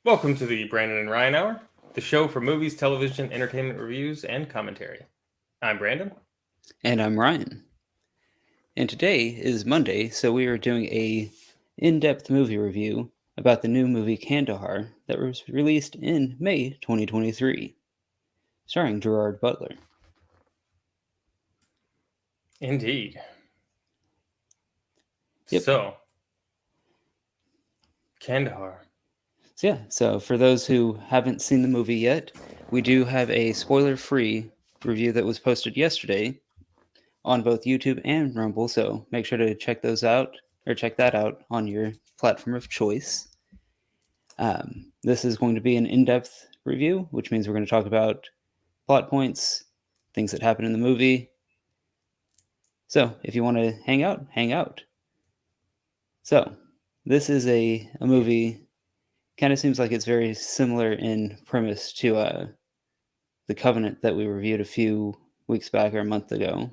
Welcome to the Brandon and Ryan Hour, the show for movies, television, entertainment reviews, and commentary. I'm Brandon. And I'm Ryan. And today is Monday, so we are doing a in-depth movie review about the new movie Kandahar that was released in May 2023, starring Gerard Butler. Indeed. Yep. So, Kandahar. So for those who haven't seen the movie yet, we do have a spoiler-free review that was posted yesterday on both YouTube and Rumble, so make sure to check that out on your platform of choice. This is going to be an in-depth review, which means we're going to talk about plot points, things that happen in the movie. So if you want to hang out, hang out. So this is a movie, kind of seems like it's very similar in premise to The Covenant that we reviewed a few weeks back or a month ago,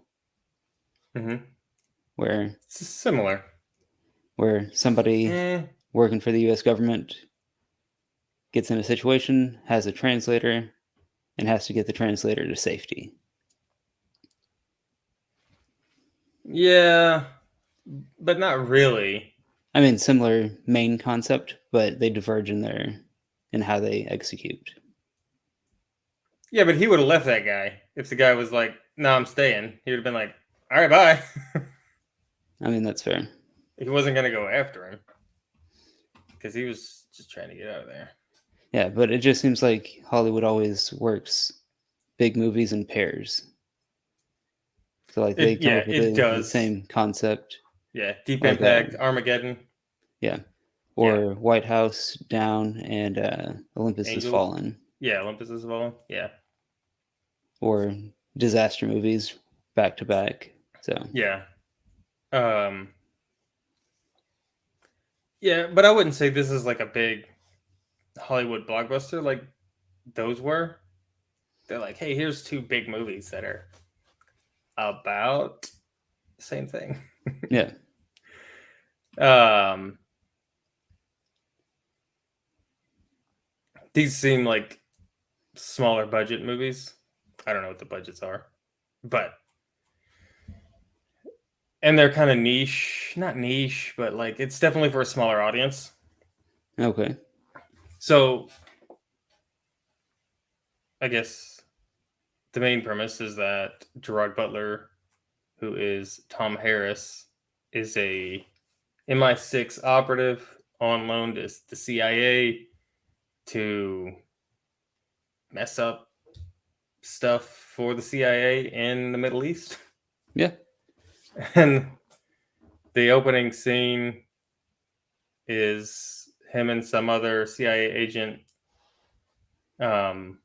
Mm-hmm. where It's similar. somebody Eh, working for the U.S. government gets in a situation, has a translator, and has to get the translator to safety. yeah, but not really. I mean, similar main concept, but they diverge in how they execute. Yeah, but he would have left that guy if the guy was like, "No, I'm staying." He would have been like, "All right, bye." I mean, that's fair. He wasn't gonna go after him because he was just trying to get out of there. Yeah, but it just seems like Hollywood always works big movies in pairs. So like they come Yeah, up with it the does. same concept, Yeah, Deep like Impact, Armageddon. yeah, Yeah, or White House Down and Olympus Has Angel. Fallen, Yeah, Olympus as well. Yeah. or disaster movies back to back. So Yeah. Um yeah, but I wouldn't say this is like a big Hollywood blockbuster like those were. They're like, "Hey, here's two big movies that are about the same thing." yeah, um these seem like smaller budget movies. I don't know what the budgets are. But and they're kind of niche, not niche, but like it's definitely for a smaller audience. okay, So, I guess the main premise is that Gerard Butler, who is Tom Harris, is a MI6 operative on loan to the CIA to mess up stuff for the CIA in the Middle East. yeah, And the opening scene is him and some other CIA agent um,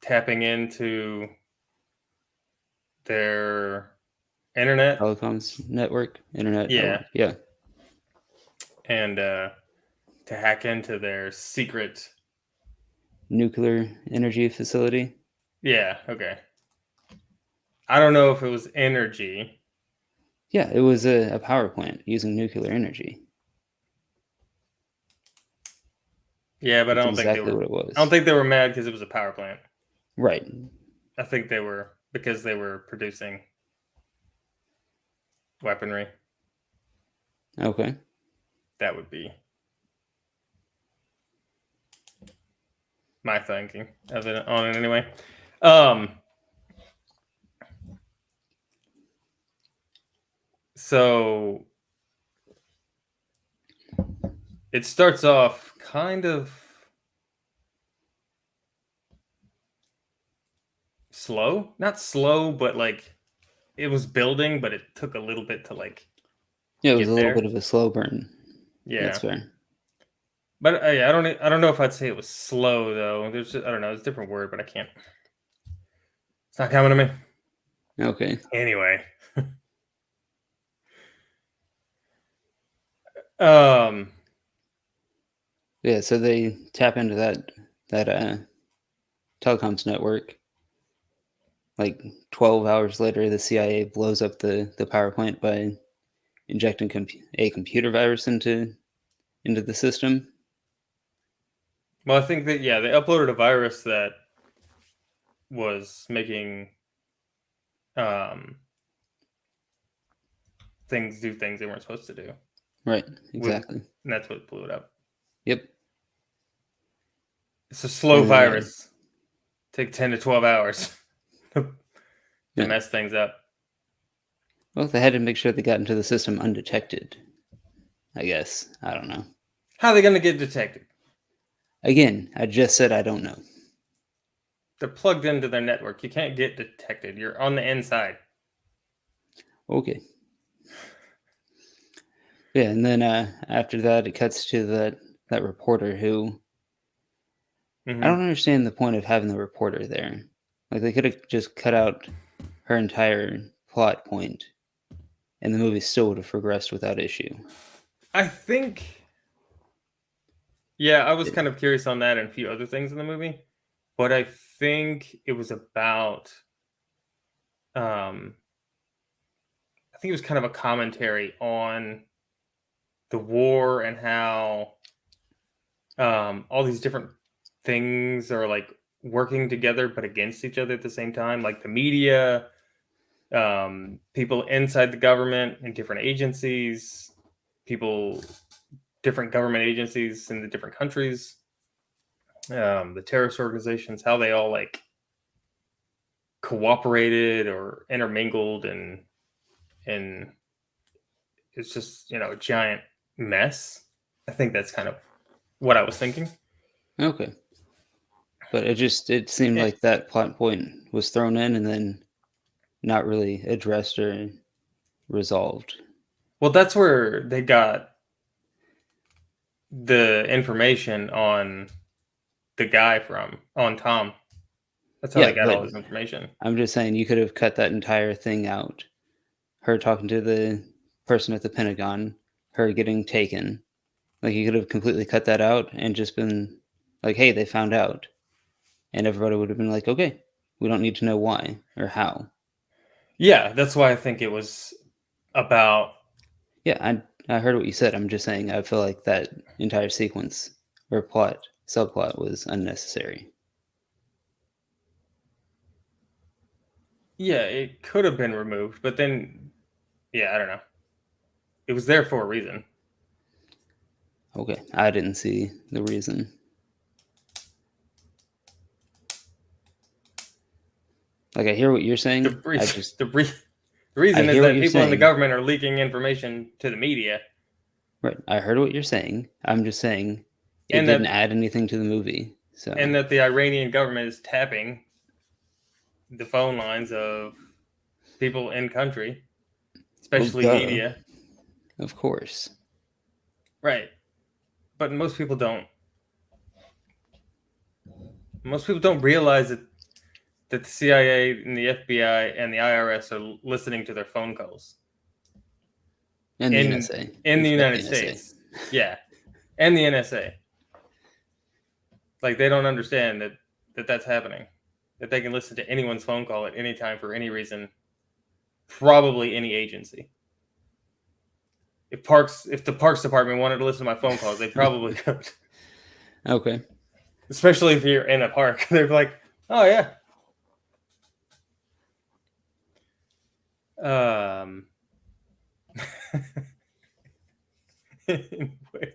tapping into their internet. telecoms network, internet Yeah. network, yeah, And to hack into their secret. nuclear energy facility. Yeah, okay. I don't know if it was energy. Yeah, it was a power plant using nuclear energy. Yeah, but That's exactly what it I don't was. think they were mad because it was a power plant. Right. I think they were because they were producing weaponry. Okay. That would be my thinking of it on it anyway. Um so it starts off kind of slow. Not slow, but like it was building, but it took a little bit to like Yeah, it was a get little bit there. of a slow burn. That's Yeah. fair. But I don't know if I'd say it was slow though. There's just, I don't know, it's a different word, but I can't. It's not coming to me. Okay. Anyway, um, Yeah, so they tap into that telecoms network. Like 12 hours later, the CIA blows up the power plant by injecting a computer virus into the system. Well, I think that they uploaded a virus that was making um, things do things they weren't supposed to do. Right, With exactly. and that's what blew it up. Yep. It's a slow And then, virus. Take 10 to 12 hours to yeah. mess things up. Well, they had to make sure they got into the system undetected, I guess. I don't know. How are they going to get detected? Again, I just said I don't know. They're plugged into their network. You can't get detected. You're on the inside. Okay. Yeah, and then after that, it cuts to that reporter who I Mm-hmm. don't understand the point of having the reporter there. Like they could have just cut out her entire plot point, and the movie still would have progressed without issue. I think, yeah, I was Yeah. kind of curious on that and a few other things in the movie, but I think it was about, um, I think it was kind of a commentary on the war and how all these different things are like working together but against each other at the same time, like the media, people inside the government and different agencies, people, different government agencies in the different countries, the terrorist organizations, how they all like cooperated or intermingled, and it's just a giant mess. I think that's kind of what I was thinking. Okay. But it seemed Eh, like that plot point was thrown in and then not really addressed or resolved. well, that's where they got the information on the guy from on Tom. That's how they Yeah, got but all his information. I'm just saying you could have cut that entire thing out. Her talking to the person at the Pentagon, her getting taken. Like you could have completely cut that out and just been like, "Hey, they found out." And everybody would have been like, "Okay, we don't need to know why or how." Yeah, that's why I think it was about. Yeah, I heard what you said. I'm just saying I feel like that entire sequence or plot subplot was unnecessary. Yeah, it could have been removed, but then, yeah, I don't know. It was there for a reason. Okay, I didn't see the reason. Like I hear what you're The saying. reason, the I reason is hear what that you're people in the saying. government are leaking information to the media, Right. I heard what you're saying. I'm just saying it and didn't that add anything to the movie. So, the Iranian government is tapping the phone lines of people in country, well, especially duh, media. of course. Right. But most people don't realize that the CIA and the FBI and the IRS are listening to their phone calls And the in NSA. in You the forgot the United NSA. States. Yeah, and the NSA. Like they don't understand that that's happening. That they can listen to anyone's phone call at any time for any reason, probably any agency. If the Parks Department wanted to listen to my phone calls, they probably could. Okay. Especially if you're in a park, they're like, "Oh yeah." Um. Anyway,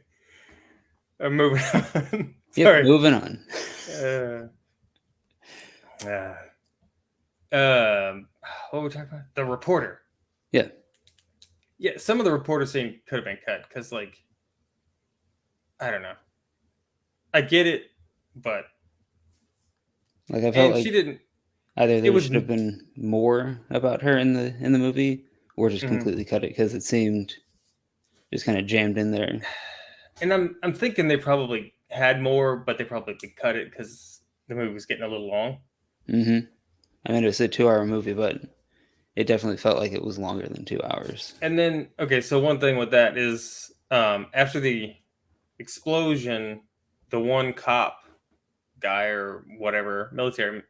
I'm moving on. Yep. Sorry. Moving on. Uh, uh, what were we talking about? The reporter. Yeah. Yeah, some of the reporter scene could have been cut because, like, I don't know. I get it, but Like I felt and she like didn't. either It there was, should have been more about her in the movie, or just mhm. completely cut it because it seemed just kind of jammed in there. And I'm thinking they probably had more, but they probably could cut it because the movie was getting a little long. Hmm. I mean, it was a 2 hour movie, but it definitely felt like it was longer than 2 hours. And then, okay, so one thing with that is, after the explosion, the one cop guy or whatever military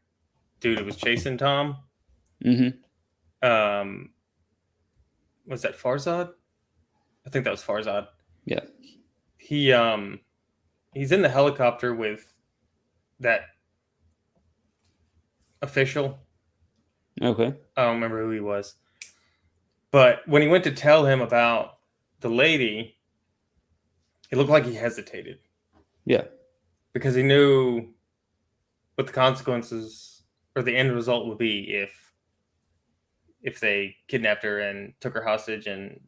dude who was chasing Tom, Hmm. um, was that Farzad? I think that was Farzad. Yeah. He he's in the helicopter with that official. Okay. I don't remember who he was. But when he went to tell him about the lady, it looked like he hesitated. Yeah. Because he knew what the consequences or the end result would be if they kidnapped her and took her hostage and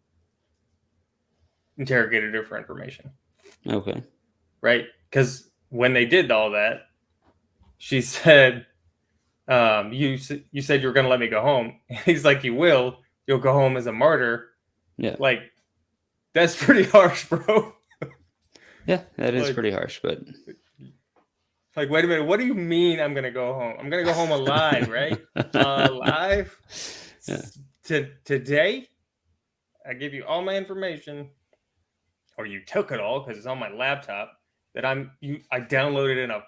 interrogated her for information. Okay. Right? Because when they did all that, she said, you said you were going to let me go home. He's like, you will. You'll go home as a martyr. Yeah. Like, that's pretty harsh, bro. Yeah, that is Like, pretty harsh, but like, wait a minute. What do you mean I'm going to go home? I'm going to go home alive, right? Alive? Yeah. Today, I give you all my information, or you took it all because it's on my laptop that I downloaded in a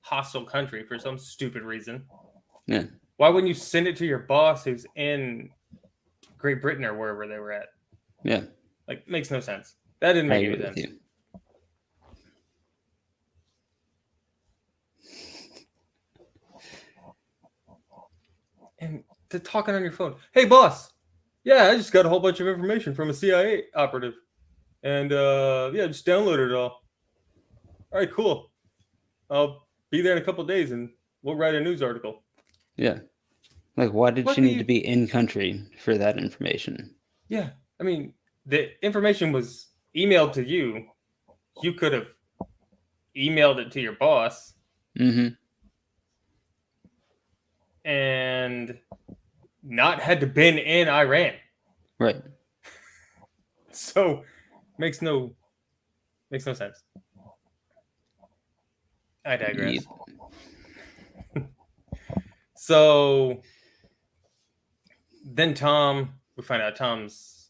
hostile country for some stupid reason. Yeah. Why wouldn't you send it to your boss who's in Great Britain or wherever they were at? Yeah. Like, makes no sense. That didn't I make agree any with sense. you. And they're talking on your phone. Hey, boss. Yeah, I just got a whole bunch of information from a CIA operative. And yeah, just downloaded it all. All right, cool. I'll be there in a couple days and we'll write a news article. Yeah. Like, why did What she do need to you? be in country for that information? Yeah, I mean, the information was emailed to you. You could have emailed it to your boss Mm-hmm. and not had to been in Iran. Right. So makes no sense. I digress. Yep. So then we find out Tom's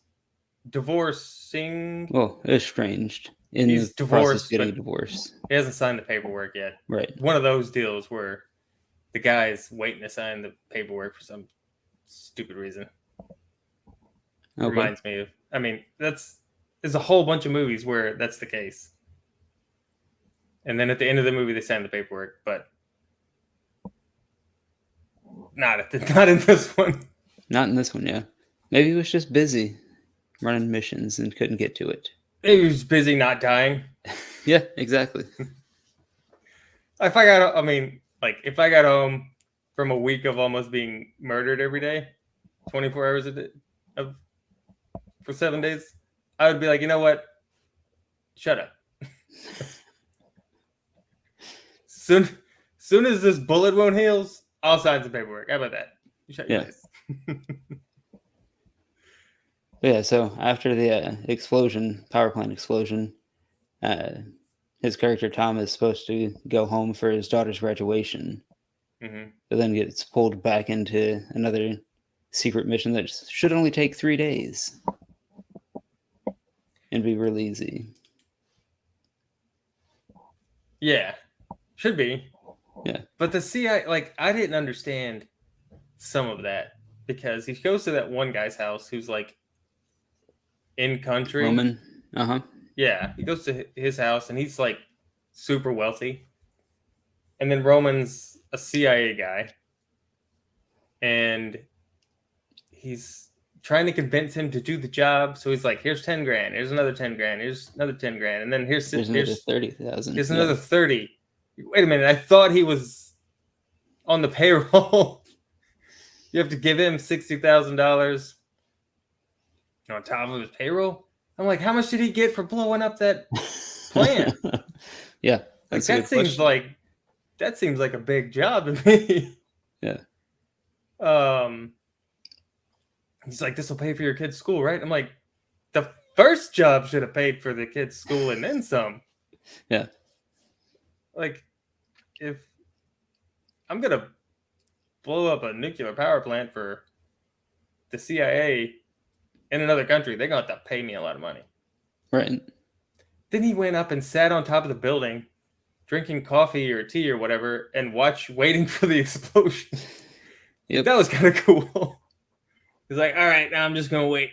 divorcing. Well, estranged in He's the process of divorced, getting a but divorce. he hasn't signed the paperwork yet. Right. One of those deals where the guy's waiting to sign the paperwork for some stupid reason. Okay. Reminds me of. I mean, there's a whole bunch of movies where that's the case. And then at the end of the movie, they sign the paperwork, but not in this one. Not in this one, yeah. Maybe he was just busy running missions and couldn't get to it. He was busy not dying. Yeah, exactly. If I got home from a week of almost being murdered every day, 24 hours a day, for 7 days, I would be like, you know what? Shut up. Soon as this bullet wound heals, I'll sign some paperwork. How about that? You shut your face. Yeah, so after the power plant explosion, his character Tom is supposed to go home for his daughter's graduation, but then gets pulled back into another secret mission that should only take 3 days and be real easy. Yeah, should be. Yeah. But the CIA, I didn't understand some of that because he goes to that one guy's house who's like in country. Roman. Uh-huh. Yeah, he goes to his house and he's like super wealthy. And then Roman's a CIA guy. And he's trying to convince him to do the job. So he's like, here's 10 grand. Here's another 10 grand. Here's another 10 grand. And then there's another 30,000. Here's another 30. Wait a minute. I thought he was on the payroll. You have to give him $60,000 on top of his payroll. I'm like, how much did he get for blowing up that plant? Yeah, like that seems like a big job to me. Yeah. He's like, this will pay for your kid's school, right? I'm like, the first job should have paid for the kid's school and then some. Yeah. Like, if I'm gonna blow up a nuclear power plant for the CIA in another country, they're gonna have to pay me a lot of money. Right. Then he went up and sat on top of the building, drinking coffee or tea or whatever, and waiting for the explosion. Yep. That was kind of cool. He's like, all right, now I'm just gonna wait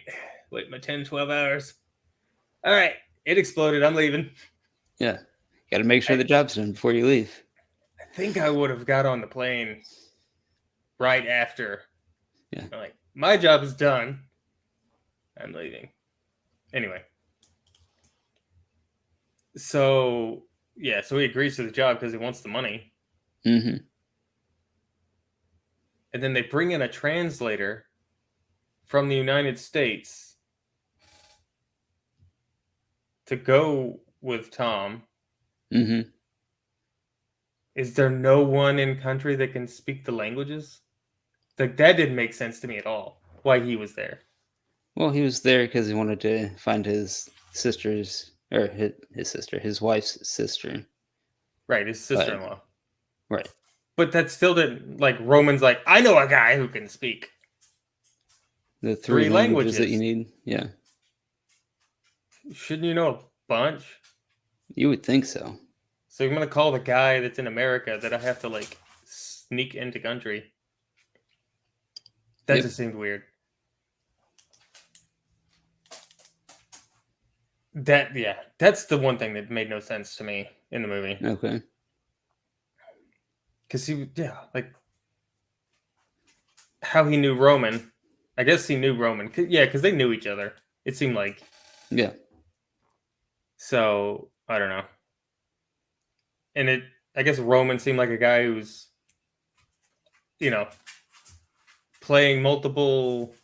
my 10, 12 hours. All right, it exploded. I'm leaving. Yeah. Got to make sure the job's done before you leave. I think I would have got on the plane right after. Yeah. I'm like, my job is done. I'm leaving. Anyway. So, yeah, so he agrees to the job because he wants the money. Mm-hmm. And then they bring in a translator from the United States to go with Tom. Mm-hmm. Is there no one in country that can speak the languages? Like, that didn't make sense to me at all. Why he was there. Well, he was there because he wanted to find his his wife's sister. Right, his But sister-in-law. right, But that still didn't, like, Roman's like, I know a guy who can speak the three three languages that you languages. need. Yeah, Shouldn't you know a bunch? you would think so. So I'm gonna call the guy that's in America that I have to like sneak into country. That Yep. just seemed weird. That's the one thing that made no sense to me in the movie. Okay. Because like how he knew Roman. I guess he knew Roman. Yeah, because they knew each other. It seemed like. Yeah. So I don't know. And I guess Roman seemed like a guy who's, you know, playing multiple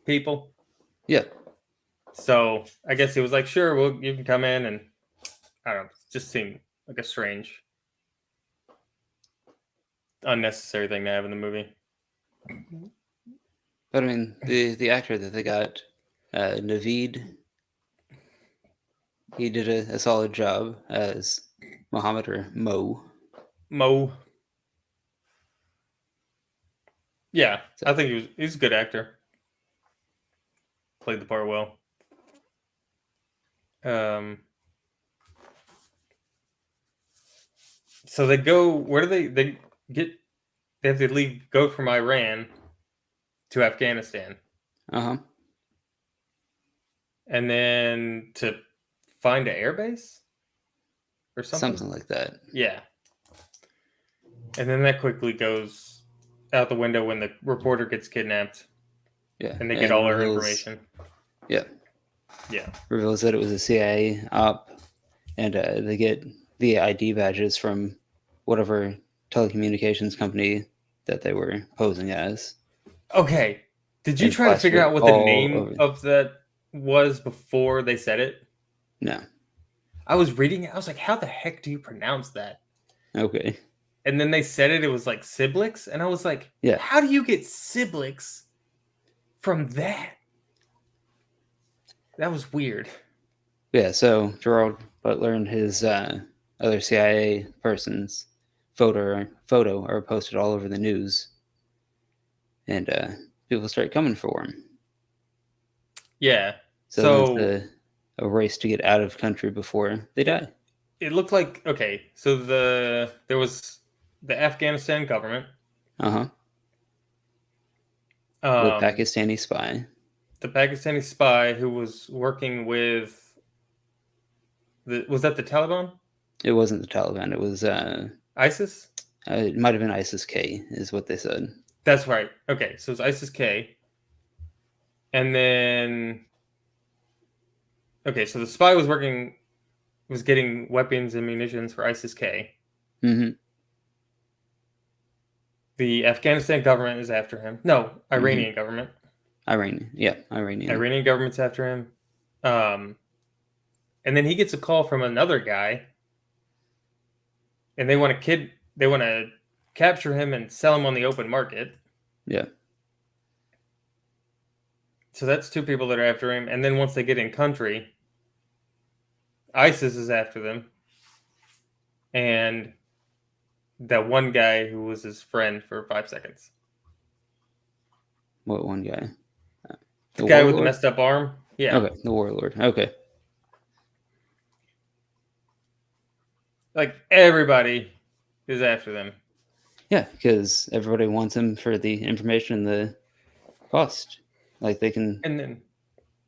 people. Yeah. So I guess he was like, sure, well, you can come in, and I don't know, it just seemed like a strange, unnecessary thing to have in the movie. But I mean, the actor that they got, Naveed, he did a solid job as Muhammad or Mo. Mo. Yeah, So, I think he's a good actor. Played the part well. So they go. Where do they get? They have to go from Iran to Afghanistan, uh-huh. and then to find an airbase or something. Something like that. Yeah, and then that quickly goes out the window when the reporter gets kidnapped. Yeah. And they get all our information. Yeah. Yeah. Reveals that it was a CIA op, and they get the ID badges from whatever telecommunications company that they were posing as. Okay. Did you And try to plaster figure it out what the all name over. of that was before they said it? No. I was reading it. I was like, how the heck do you pronounce that? Okay. And then they said it was like Siblix. And I was like, Yeah. how do you get Siblix from that? That was weird. Yeah, so Gerald Butler and his other CIA persons photo are posted all over the news, and people start coming for him. Yeah. So then So it's a race to get out of country before they die. it looked like, okay, so there was the Afghanistan government. Uh-huh. The Pakistani spy. The Pakistani spy who was working with was that the Taliban? It wasn't the Taliban. It was ISIS? it might have been ISIS-K, is what they said. That's right. Okay, so it's ISIS-K. And then okay, so the spy was getting weapons and munitions for ISIS-K. Mm-hmm. The Afghanistan government is after him. No, Iranian government. Iranian. Yeah, Iranian. Iranian government's after him. And then he gets a call from another guy, and they want to capture him and sell him on the open market. Yeah. So that's two people that are after him. And then once they get in country, ISIS is after them. And that one guy who was his friend for 5 seconds. What one guy? The guy with the messed up arm? Yeah. Okay, the warlord. Okay. Like everybody is after them. Yeah, because everybody wants him for the information and the cost. Like they can And then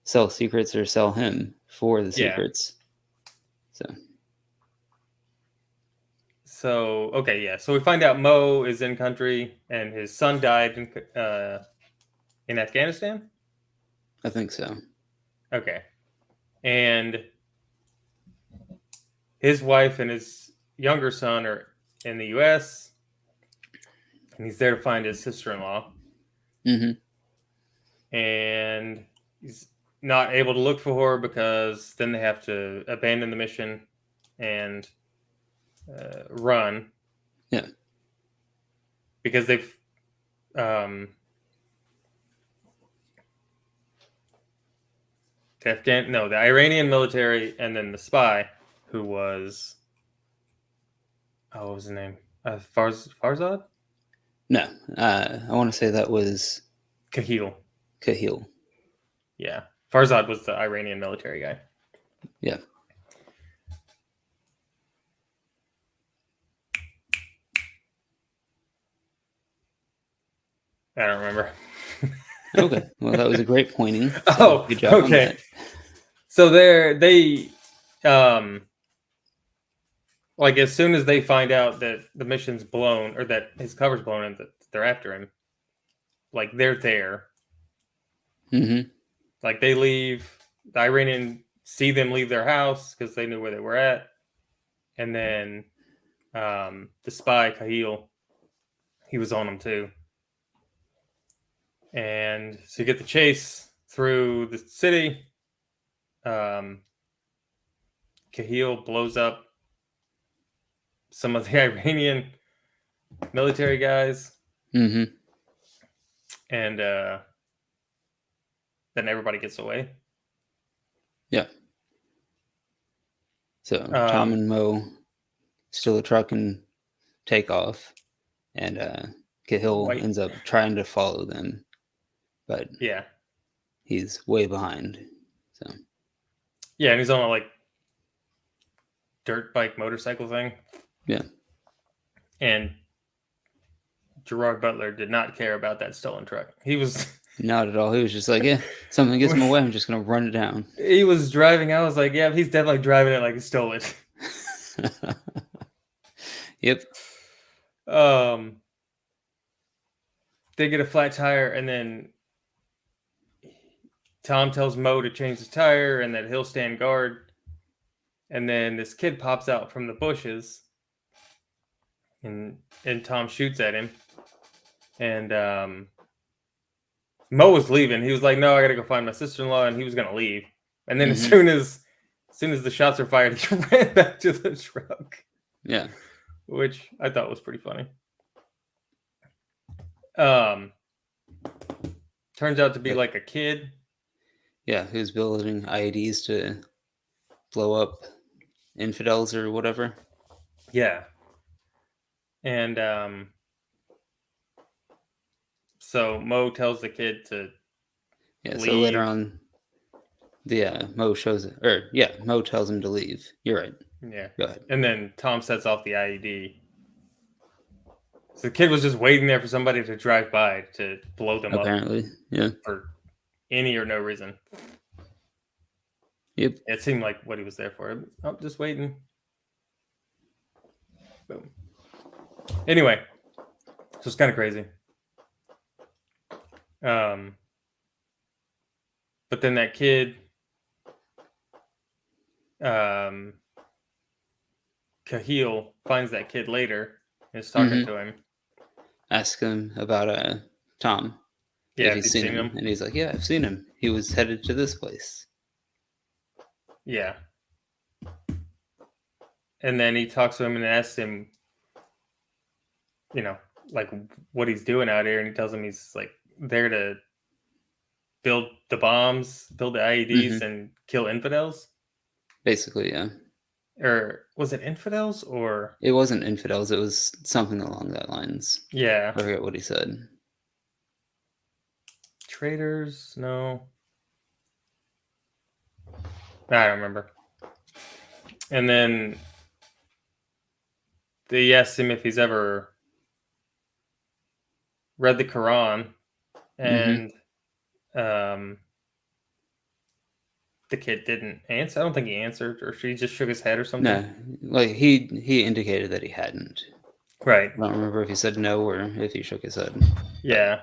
sell secrets or sell him for the Yeah. secrets. So So okay, yeah. So we find out Mo is in country, and his son died in Afghanistan. I think so. Okay, and his wife and his younger son are in the U.S., and he's there to find his sister-in-law, Mm-hmm. and he's not able to look for her because then they have to abandon the mission and run Yeah. because um, the Iranian military and then the spy who was what was his name? Farzad? No. I want to say that was Kahil. Kahil. Yeah. Farzad was the Iranian military guy. Yeah. I don't remember. Okay. Well, that was a great pointing. So Oh, good job on okay. that. So they like as soon as they find out that the mission's blown or that his cover's blown and that they're after him, like they're there. Mm-hmm. Like they leave, the Iranian see them leave their house because they knew where they were at, and then the spy Kahil, he was on them too, and so you get the chase through the city. Um, Kahil blows up some of the Iranian military guys, Mm-hmm. and then everybody gets away. Yeah. So Tom Um, and Mo steal a truck and take off, and Cahill white, ends up trying to follow them, but yeah, he's way behind. So yeah, and he's on a like dirt bike motorcycle thing, yeah, and Gerard Butler did not care about that stolen truck. He was not at all. He was just like, yeah, something gets in my way, I'm just gonna run it down. he was driving. I was like, yeah, he's definitely driving it like he stole it. Yep. Um, they get a flat tire, and then Tom tells Mo to change the tire, and that he'll stand guard. And then this kid pops out from the bushes, and Tom shoots at him. And Mo was leaving. He was like, "No, I gotta go find my sister-in-law," and he was gonna leave. And then Mm-hmm. as soon as the shots are fired, he ran back to the truck, Yeah. which I thought was pretty funny. Um, turns out to be But like a kid. yeah, who's building IEDs to blow up infidels or whatever. Yeah, and so Mo tells the kid to Yeah. So later leave. on, the Mo shows it, or yeah, Mo tells him to leave. You're right. Yeah, Go ahead. and then Tom sets off the IED. So the kid was just waiting there for somebody to drive by to blow them up Apparently, yeah. for any or no reason. Yep. It seemed like what he was there for. Oh, just waiting. Boom. Anyway, so it's kind of crazy. But then that kid, Kahil, finds that kid later and is talking Mm-hmm. to him. Ask him about Tom Yeah, if if he's you've seen seen him, him. and he's like, yeah, I've seen him. He was headed to this place. Yeah. And then he talks to him and asks him, like what he's doing out here. And he tells him he's like there to build the bombs, build the IEDs, Mm-hmm. and kill infidels. Basically, yeah. Or was it infidels or It wasn't infidels. It was something along that lines. yeah, I forget what he said. traitors? No, I don't remember. And then they asked him if he's ever read the Quran, Mm-hmm. and um, the kid didn't answer. I don't think he answered, or she just shook his head or something. No, like he indicated that he hadn't. Right. I don't remember if he said no or if he shook his head. Yeah.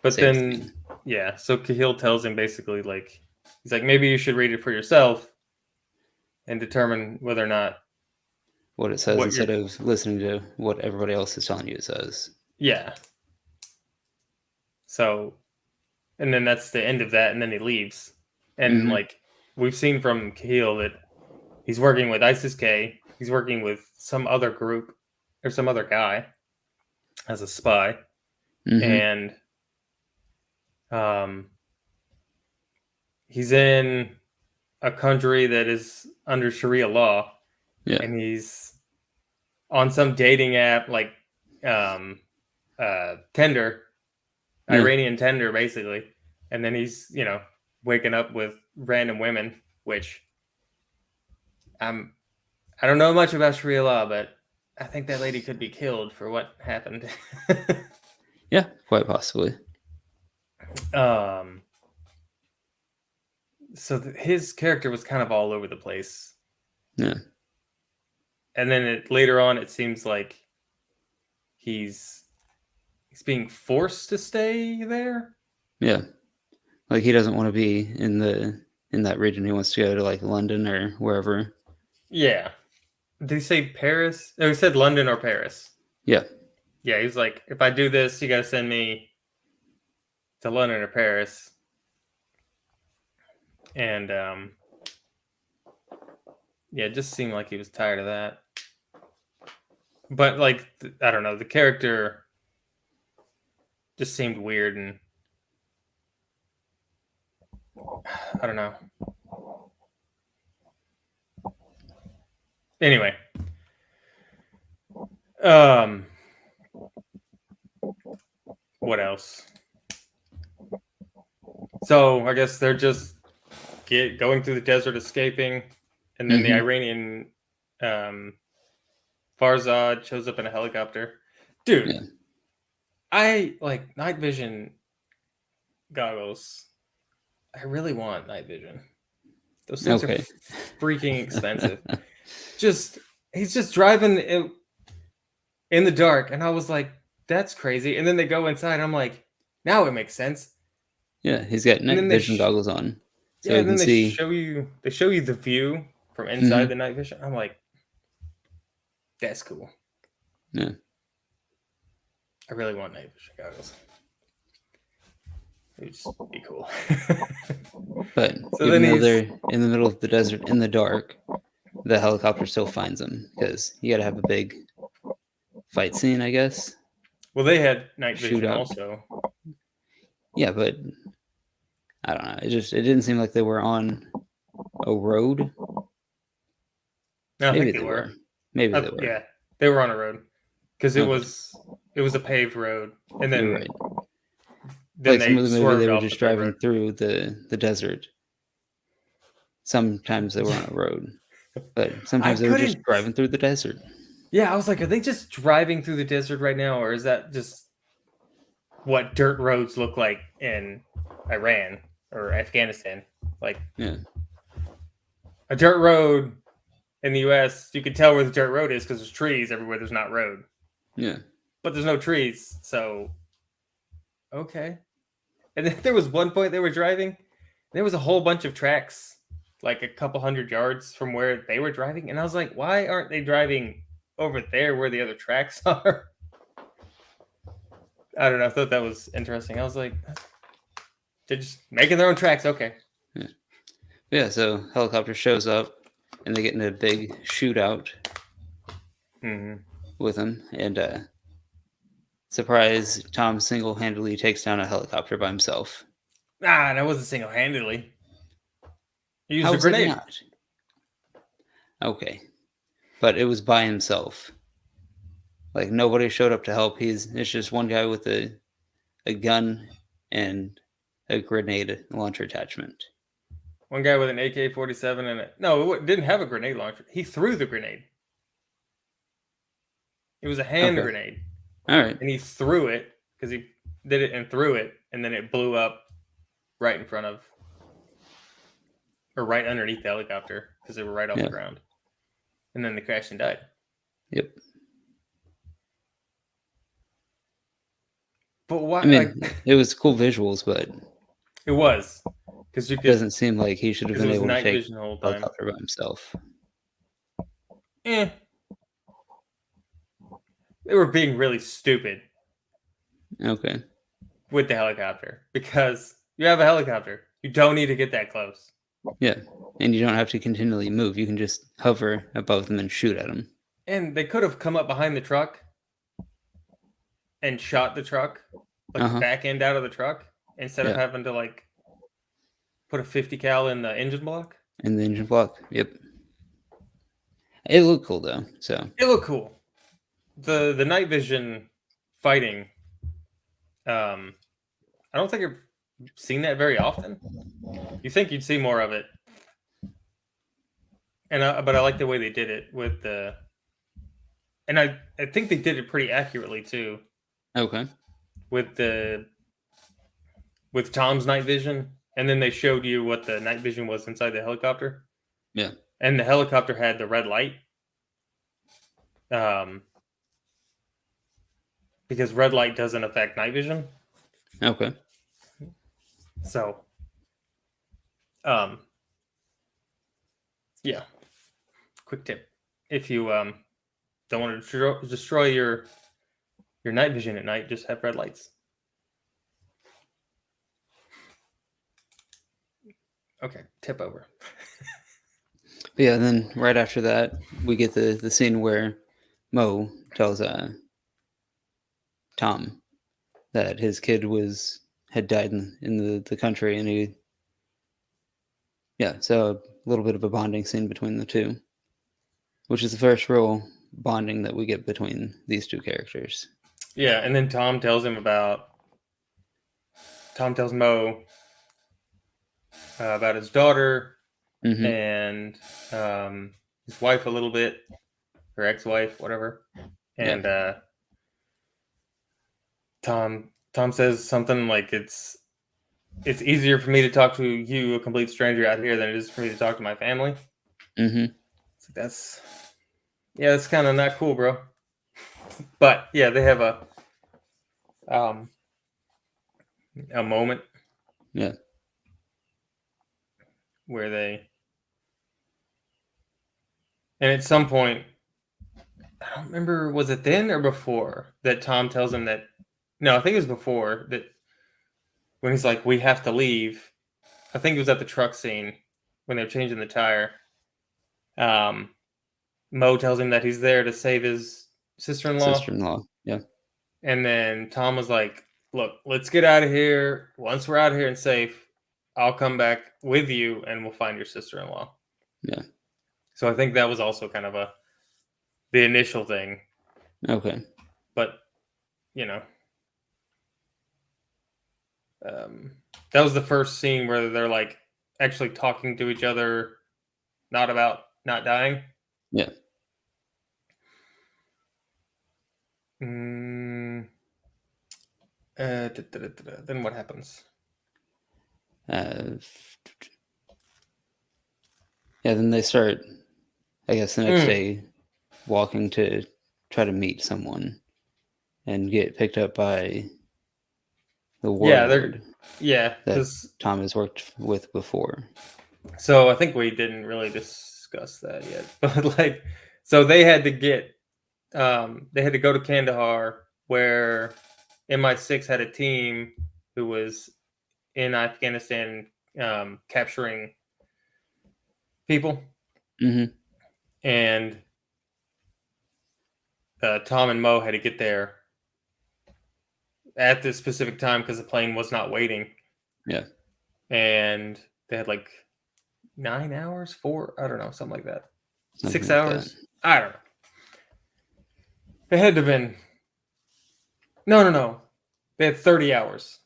But Same then, thing. yeah. So Cahill tells him basically, like, he's like, maybe you should read it for yourself and determine whether or not What it says what you're. instead of listening to what everybody else is telling you it says. Yeah. So, and then that's the end of that, and then he leaves. And Mm-hmm. like we've seen from Cahill that he's working with ISIS-K. He's working with some other group or some other guy as a spy, Mm-hmm. and um, he's in a country that is under Sharia law, Yeah. and he's on some dating app like um, Tinder, Yeah. Iranian Tinder, basically. And then he's waking up with random women, which I don't know much about Sharia law, but I think that lady could be killed for what happened. Yeah. Quite possibly. um, so his character was kind of all over the place, Yeah. and then later on, it seems like he's being forced to stay there. Yeah. Like he doesn't want to be in that region. He wants to go to like London or wherever. Yeah. Did he say Paris? No, he said London or Paris. Yeah. Yeah, he's like, if I do this, you got to send me to London or Paris. And yeah, it just seemed like he was tired of that. But like, I don't know, the character just seemed weird, and I don't know. Anyway, what else? So I guess they're just going through the desert, escaping, and then the Mm-hmm. Iranian Farzad shows up in a helicopter. Dude, Yeah. I like night vision goggles. I really want night vision. Those things are Okay. freaking expensive. He's just driving in the dark, and I was like, that's crazy. And then they go inside, and I'm like, now it makes sense. Yeah. He's got And night then vision goggles on, so yeah, he and then can see. they show you the view from inside Mm-hmm. the night vision. I'm like, that's cool. Yeah. I really want night vision goggles. It would just be cool. But So even then though he's they're in the middle of the desert in the dark, the helicopter still finds them because you got to have a big fight scene, I guess. well, they had night vision Shootout. also. Yeah, but I don't know. It didn't seem like they were on a road. I Maybe think they they were. were. Maybe they were. Yeah, they were on a road because it Okay, was a paved road, and you're then right. then Like some they of the movie, they swerved were off the just paved driving road. through the desert. Sometimes they were on a road, but I sometimes they were just couldn't. driving through the desert. Yeah, I was like, are they just driving through the desert right now, or is that just what dirt roads look like in Iran or Afghanistan? Like Yeah, a dirt road in the U.S., you can tell where the dirt road is because there's trees everywhere. There's not road, yeah, but there's no trees. So okay. And then there was one point they were driving. There was a whole bunch of tracks, like a couple hundred yards from where they were driving, and I was like, why aren't they driving over there where the other tracks are? I don't know. I thought that was interesting. I was like, they're just making their own tracks. Okay. yeah. Yeah, so helicopter shows up, and they get in a big shootout Mm-hmm. with him, and surprise, Tom single-handedly takes down a helicopter by himself. Ah, that wasn't single handedly. He used How a was it grenade. not? Okay, but it was by himself. Like nobody showed up to help. It's just one guy with a gun and a grenade launcher attachment. One guy with an AK-47 and no, it didn't have a grenade launcher. He threw the grenade. It was a hand Okay, grenade, all right. and he threw it because he did it and threw it, and then it blew up right in front of or right underneath the helicopter because they were right off the ground, and then they crashed and died. Yep. But why? I mean, it was cool visuals, but it was because you it could. doesn't seem like he should have Because it been was able to night take vision the whole a time. helicopter by himself. They were being really stupid. Okay. With the helicopter because you have a helicopter. You don't need to get that close. Yeah, and you don't have to continually move. You can just hover above them and shoot at them. And they could have come up behind the truck and shot the truck, like the back end out of the truck, instead of having to like put a 50 cal in the engine block. In the engine block. Yep. It looked cool though. So it looked cool. The night vision fighting. I don't think I've seen that very often. You think you'd see more of it, and but I like the way they did it with the. And I think they did it pretty accurately too. Okay. With Tom's night vision, and then they showed you what the night vision was inside the helicopter. Yeah. And the helicopter had the red light. Because red light doesn't affect night vision. Okay. So, yeah. Quick tip: if you don't want to destroy your night vision at night, just have red lights. Okay, tip over. But yeah, then right after that, we get the scene where Mo tells Tom that his kid had died in the country, and so a little bit of a bonding scene between the two, which is the first real bonding that we get between these two characters. Yeah, and then Tom tells Mo about his daughter and his wife a little bit, her ex-wife, whatever. And Tom says something like it's easier for me to talk to you, a complete stranger out here, than it is for me to talk to my family. So that's kind of not cool, bro. But yeah, they have a moment. Yeah. Where they, and at some point, I don't remember, was it then or before that Tom tells him that, no, I think it was before that, when he's like, we have to leave. I think it was at the truck scene when they're changing the tire. Mo tells him that he's there to save his sister-in-law. Yeah. And then Tom was like, look, let's get out of here. Once we're out of here and safe, I'll come back with you and we'll find your sister-in-law. Yeah. So I think that was also kind of the initial thing. Okay. But, that was the first scene where they're like actually talking to each other, not about not dying. Yeah. Then what happens? Then they start, I guess, the next day walking to try to meet someone and get picked up by the warlord. Because Tom has worked with before. So I think we didn't really discuss that yet, but so they had to go to Kandahar, where MI6 had a team who was in Afghanistan capturing people. And Tom and Mo had to get there at this specific time because the plane was not waiting. Yeah. And they had like 9 hours, I don't know, something like that. Something 6 like hours. that. I don't know. They had to have been. No. They had 30 hours.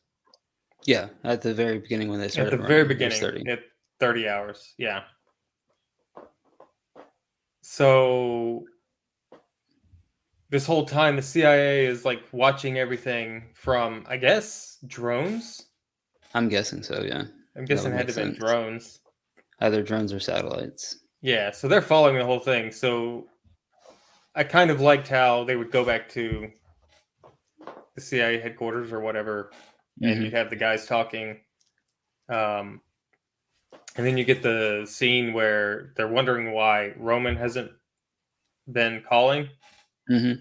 Yeah, at the very beginning when they started. At the very beginning, 30. At 30 hours. Yeah. So this whole time, the CIA is like watching everything from, I guess, drones. I'm guessing so. Yeah. I'm guessing it had to have been drones. either drones or satellites. Yeah, so they're following the whole thing. So I kind of liked how they would go back to the CIA headquarters or whatever, and you'd Mm-hmm. have the guys talking. Um, and then you get the scene where they're wondering why Roman hasn't been calling. Mm-hmm.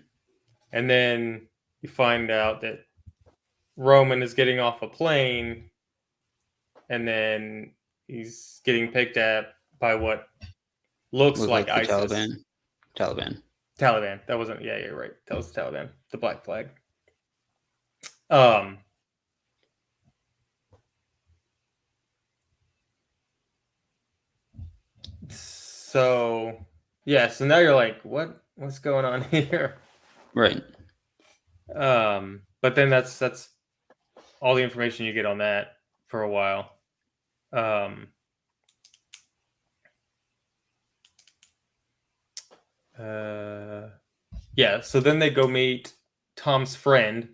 And then you find out that Roman is getting off a plane, and then he's getting picked at by what looks Look like like the ISIS. Taliban. Taliban. That wasn't. Yeah, you're right. That was Taliban. The Black Flag. Um. So yeah. So now you're like, what? What's going on here? Right. But then that's all the information you get on that for a while. Um. Yeah. So then they go meet Tom's friend,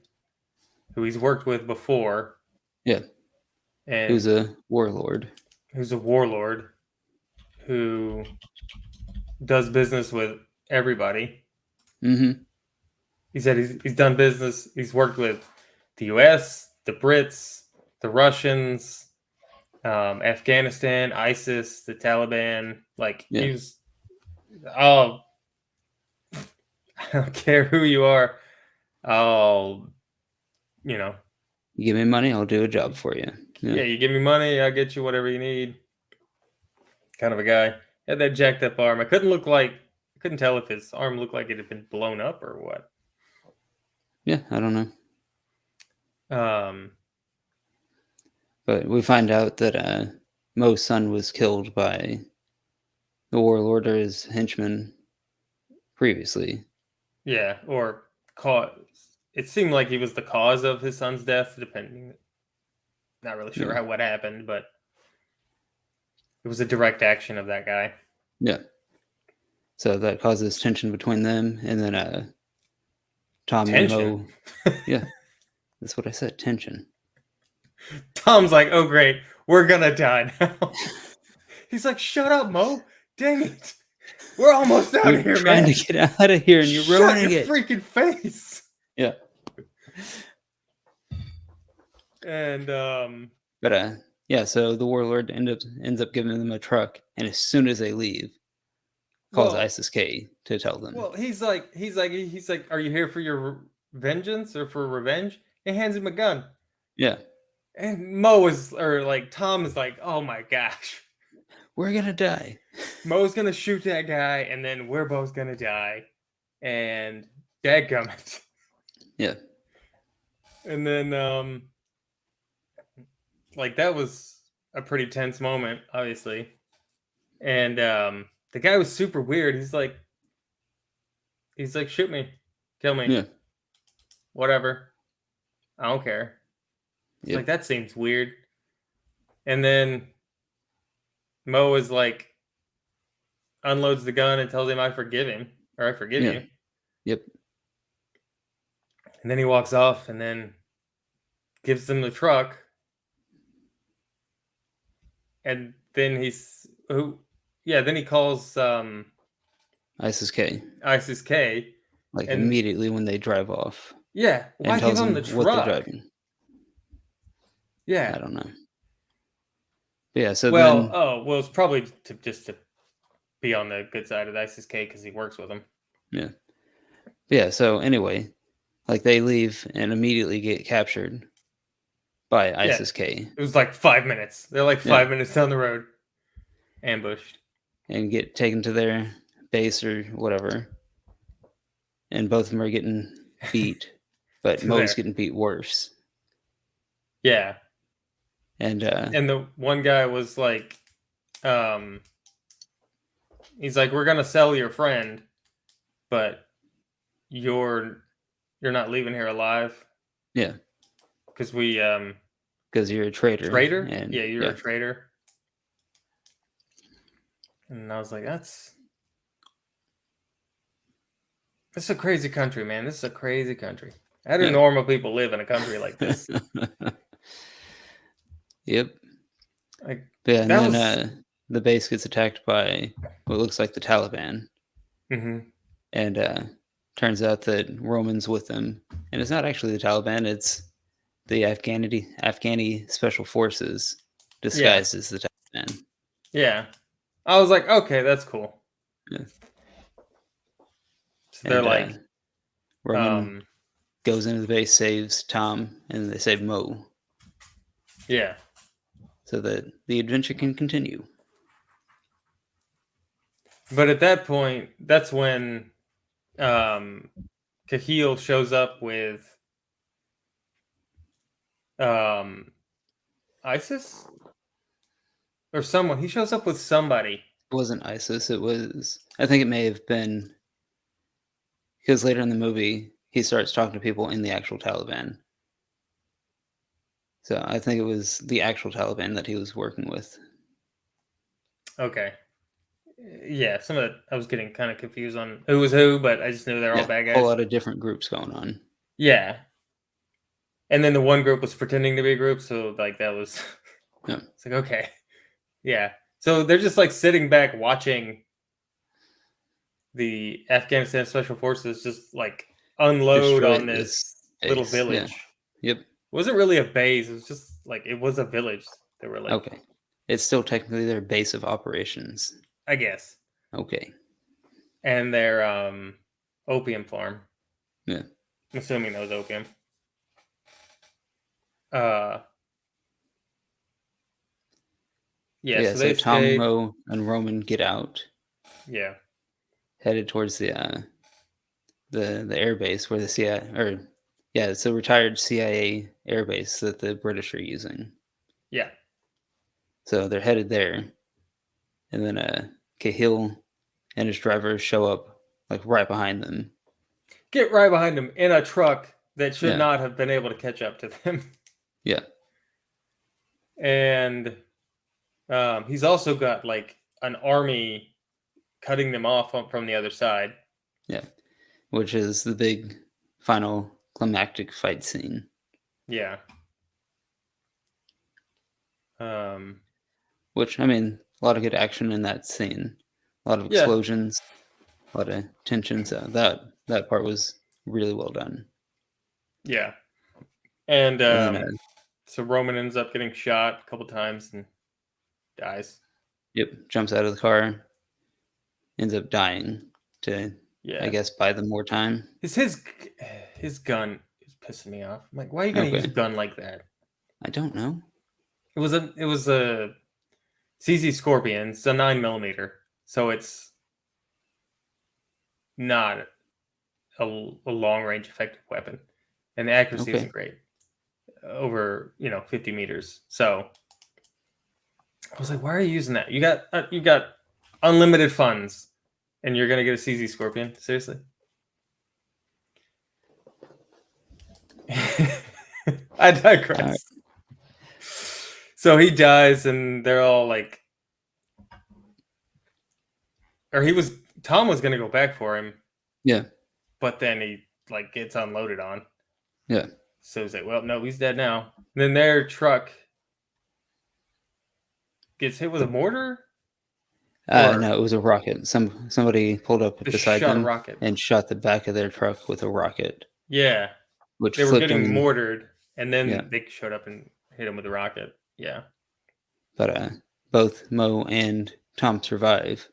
who he's worked with before, Yeah. and Who's a warlord? who's a warlord who does business with everybody. Mm-hmm. He said he's done business. He's worked with the U.S., the Brits, the Russians, Afghanistan, ISIS, the Taliban. Like Yeah. he was, oh, I don't care who you are. I'll, you know, You give me money, I'll do a job for you. Yeah. yeah, you give me money, I'll get you whatever you need. Kind of a guy. Had that jacked up arm. I couldn't tell if his arm looked like it had been blown up or what. Yeah. I don't know. Um, But we find out that Mo's son was killed by the warlord or his henchman previously. yeah, or cause. It seemed like he was the cause of his son's death, depending. Not really sure Yeah. how what happened, but it was a direct action of that guy. Yeah. So that causes tension between them, and then Tom and Tension. Mo. Yeah, that's what I said. Tension. Tom's like, "Oh great, we're gonna die now." He's like, "Shut up, Mo! Dang it, we're almost out We're of here, trying man! to get out of here, and you're Shut your ruining it. freaking face!" Yeah. And But yeah. So the warlord ends up giving them a truck, and as soon as they leave, calls well, ISIS K to tell them. he's like, "Are you here for your vengeance or for revenge?" And hands him a gun. Yeah, And Mo is, or like Tom is like, "Oh my gosh, we're gonna die. Mo's gonna shoot that guy, and then we're both gonna die." And dadgummit. Yeah, And then like that was a pretty tense moment, obviously. And the guy was super weird. He's like, shoot me, kill me, yeah, whatever. I don't care. It's yep, like that seems weird. And then Mo is like unloads the gun and tells him I forgive him, or I forgive yeah, you. yep, And then he walks off and then gives them the truck. And then he's who yeah, then he calls ISIS K. ISIS K. Like And immediately when they drive off, yeah, and why give tells him the them what they're truck? driving. Yeah. I don't know. But yeah, so Well, then oh, well, it's probably just to be on the good side of the ISIS K because he works with him. yeah, yeah. So anyway, like they leave and immediately get captured by Yeah, ISIS K. it was like 5 minutes. They're like Yeah, 5 minutes down the road, ambushed. and get taken to their base or whatever, and both of them are getting beat, but To Mo's there. getting beat worse. Yeah, And and the one guy was like, um, he's like, "We're gonna sell your friend, but you're you're not leaving here alive yeah, because we because you're a traitor, traitor. and Yeah, you're yeah, a traitor." And I was like, "This is a crazy country, man. This is a crazy country. How do yeah, normal people live in a country like this?" yep. Like But yeah, and that then was the base gets attacked by what looks like the Taliban, Mm-hmm. and turns out that Roman's with them, and it's not actually the Taliban; it's the Afghani special forces Yeah. disguised as the Taliban. Yeah. I was like, okay, that's cool. Yeah. So they're And like, Roman um, goes into the base, saves Tom, and they save Mo, yeah. so that the adventure can continue. But at that point, that's when um, Kahil shows up with um, ISIS or someone. He shows up with somebody. It wasn't ISIS. It was. I think it may have been because later in the movie he starts talking to people in the actual Taliban. So I think it was the actual Taliban that he was working with. Okay. Yeah, some of it I was getting kind of confused on who was who, but I just knew they're all Yeah, bad a whole guys. lot of different groups going on. Yeah. And then the one group was pretending to be a group, so like that was Yeah. it's like okay. Yeah. So they're just like sitting back watching the Afghanistan special forces just like unload Destroy on this this little base. Yeah. village. Yep. It wasn't really a base, it was just like it was a village. They were like Okay. It's still technically their base of operations. I guess. Okay. And their opium farm. Yeah. I'm assuming that was opium. Uh But yeah, yeah, so they so Tom, escape. Mo, and Roman get out, Yeah. headed towards the air base where the CIA or yeah, it's a retired CIA air base that the British are using. Yeah. So they're headed there, and then Cahill and his driver show up like right behind them. Get right behind him in a truck that should Yeah, not have been able to catch up to them. yeah, And he's also got like an army cutting them off from the other side. yeah. Which is the big final climactic fight scene. Yeah. Um, Which I mean, a lot of good action in that scene, a lot of yeah. explosions, a lot of tension. So that part was really well done. Yeah. And And then so Roman ends up getting shot a couple times and dies. yep, jumps out of the car, ends up dying to, I Yeah. guess, buy them more time. His gun is pissing me off. I'm like, why are you gonna use a Okay, gun like that? I don't know. It was a CZ Scorpion. It's a 9mm, so it's not a long range effective weapon, and the accuracy Okay, isn't great over 50 meters. So I was like, why are you using that? You got unlimited funds, and you're gonna get a CZ Scorpion? Seriously? I all right, digress. So he dies, and they're all like, or Tom was gonna go back for him, yeah, but then he like gets unloaded on. yeah. So he's like, well, no, he's dead now. And then their truck gets hit with a The mortar, or no, it was a rocket. Somebody pulled up just beside shot a them rocket. and shot the back of their truck with a rocket, Yeah, which they were flipped getting them. mortared, and Yeah, then they showed up and hit him with a rocket. Yeah. but both Mo and Tom survive,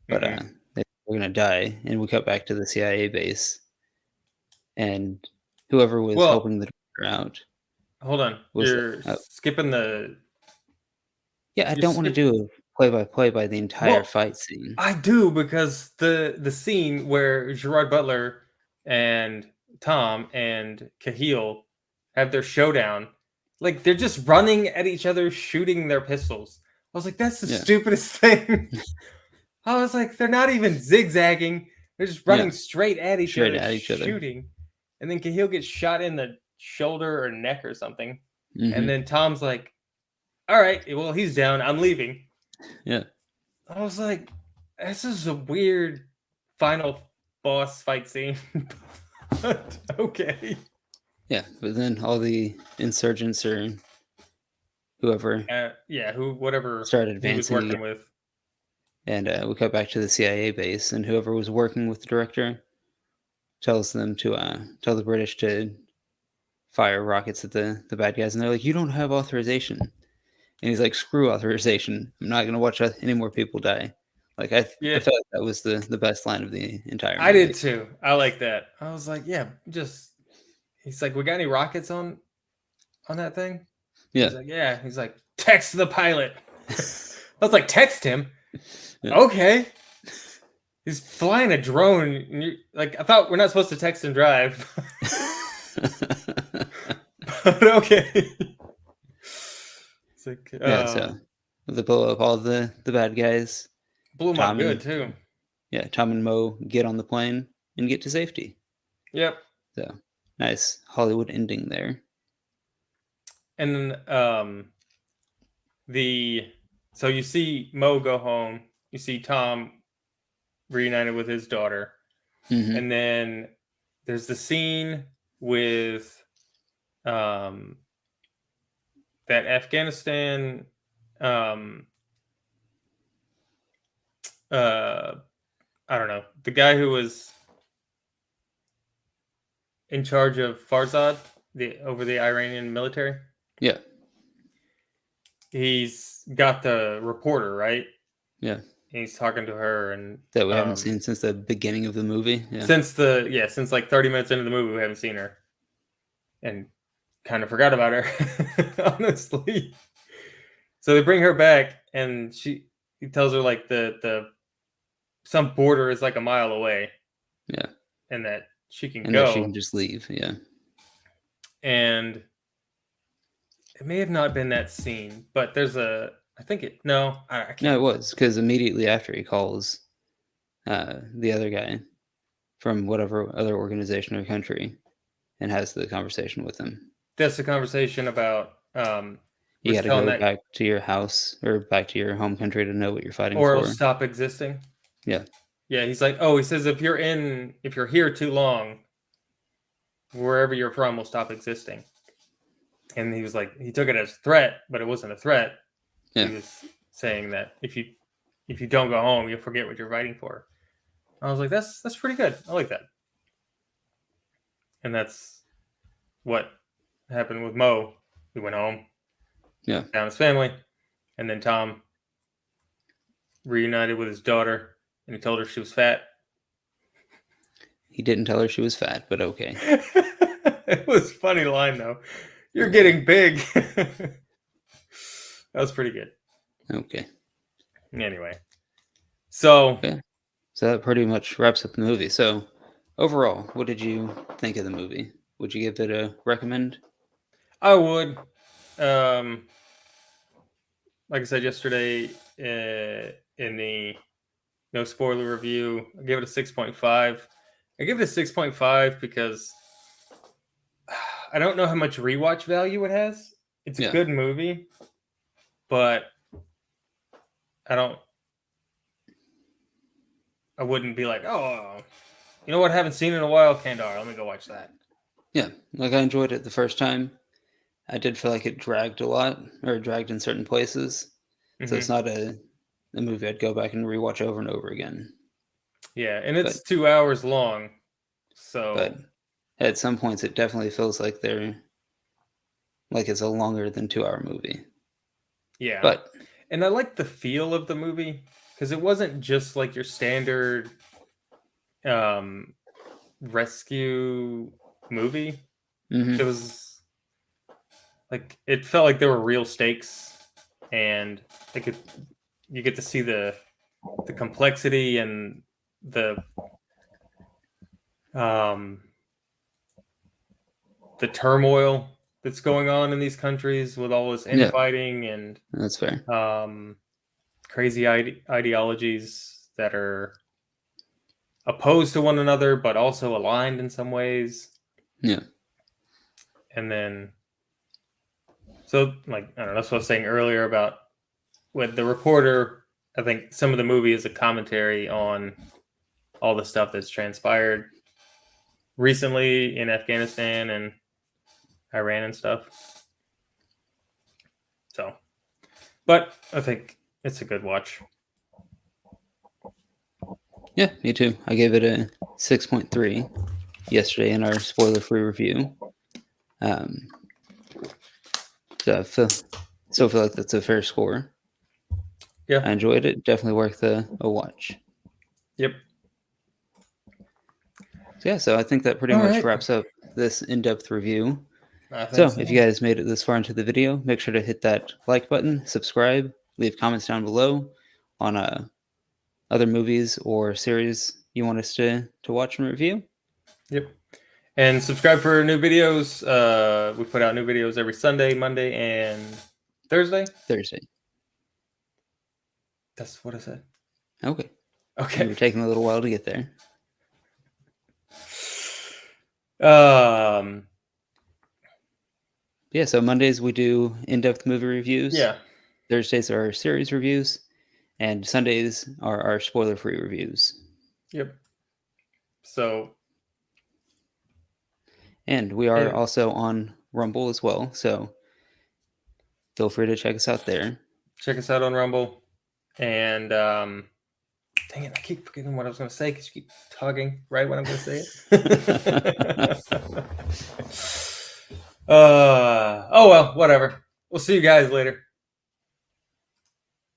but Hmm. they were gonna die, and we cut back to the CIA base, and whoever was Well, helping the doctor out hold on. was yeah. I You're don't want to skip. do a play-by-play by the entire Well, fight scene. I do because the scene where Gerard Butler and Tom and Cahill have their showdown, like they're just running at each other, shooting their pistols. I was like, that's the Yeah, stupidest thing. I was like, they're not even zigzagging; they're just yeah, running straight at each straight other, at each other. shooting. And then Cahill gets shot in the shoulder or neck or something, and Hmm. then Tom's like, "All right, well he's down. I'm leaving." Yeah, I was like, this is a weird final boss fight scene. But okay. yeah. But then all the insurgents are whoever whatever started he was advancing again. working with. And we cut back to the CIA base, and whoever was working with the director tells them to tell the British to fire rockets at the bad guys, and they're like, "You don't have authorization." And he's like, "Screw authorization! I'm not gonna watch any more people die." Like I Yeah, felt like that was the best line of the entire I did movie. too. I like that. I was like, yeah, just he's like, we got any rockets on that thing? Yeah, He's like, yeah. He's like, text the pilot. I was like, text him. yeah. Okay. He's flying a drone. And like, I thought we're not supposed to text and drive. But okay. It's like, Yeah, so they blow up all the bad guys. blew him up Tom good and too. Tom and Mo get on the plane and get to safety. Yep. So nice Hollywood ending there. And then the so you see Mo go home. You see Tom reunited with his daughter, Hmm. and then there's the scene with um that Afghanistan um uh I don't know, the guy who was in charge of Farzad, the over the Iranian military. Yeah, He's got the reporter, right? yeah. He's talking to her, and That we haven't seen since the beginning of the movie. Yeah, since like 30 minutes into the movie, we haven't seen her, and kind of forgot about her, honestly. So they bring her back, and he tells her like the some border is like a mile away, yeah. and that she can And that she go. can just leave. Yeah. And it may have not been that scene, but there's a I think it no I No, can't it remember. was because immediately after he calls the other guy from whatever other organization or country and has the conversation with him. That's the conversation about You was got to telling go that back to your house or back to your home country to know what you're fighting or it'll for. stop existing. Yeah, Yeah, he's like, oh, he says if you're here too long, wherever you're from will stop existing. And he was like, he took it as a threat, but it wasn't a threat. He yeah, was saying that if you don't go home, you'll forget what you're fighting for. I was like, that's pretty good. I like that. And that's what happened with Mo. He went home, yeah. found his family, and then Tom reunited with his daughter, and he told her she was fat. He didn't tell her she was fat, but okay. It was a funny line though. You're getting big. That was pretty good. Okay. Anyway, so Yeah. So that pretty much wraps up the movie. So overall, what did you think of the movie? Would you give it a recommend? I would, um, like I said yesterday, in the no spoiler review, I gave it a 6.5. I give it a 6.5 because I don't know how much rewatch value it has. It's a Yeah. good movie, but I don't. I wouldn't be like, oh, you know what? I haven't seen it in a while. Kandahar. Let me go watch that. Yeah. Like I enjoyed it the first time. I did feel like it dragged a lot or dragged in certain places. So it's Hmm. not a movie I'd go back and rewatch over and over again. Yeah, and But it's 2 hours long, but so at some points it definitely feels like it's a longer than 2 hour movie. yeah. But And I like the feel of the movie because it wasn't just like your standard um, rescue movie. It hmm was like it felt like there were real stakes, and it could you get to see the complexity and um, the turmoil that's going on in these countries with all this yeah, infighting and that's fair. um, crazy ideologies that are opposed to one another but also aligned in some ways. Yeah, And then, so like I don't know, that's what I was saying earlier about with the reporter. I think some of the movie is a commentary on all the stuff that's transpired recently in Afghanistan and Iran and stuff. So But I think it's a good watch. Yeah, me too. I gave it a 6.3 yesterday in our spoiler-free review. So I still feel like that's a fair score. Yeah. I enjoyed it. Definitely worth a watch. Yep. So yeah, so I think that pretty All much right. wraps up this in-depth review. I think So so. if you guys made it this far into the video, make sure to hit that like button, subscribe, leave comments down below on other movies or series you want us to watch and review. Yep. And subscribe for new videos. We put out new videos every Sunday, Monday, and Thursday. Thursday. That's what I said. Okay. Okay. You were taking a little while to get there. Yeah, so Mondays we do in-depth movie reviews. Yeah. Thursdays are our series reviews, and Sundays are our spoiler-free reviews. Yep. So. And we are also on Rumble as well, so feel free to check us out there. Check us out on Rumble. And dang it, I keep forgetting what I was going to say because you keep talking right when I'm going to say it. Oh well, whatever. We'll see you guys later.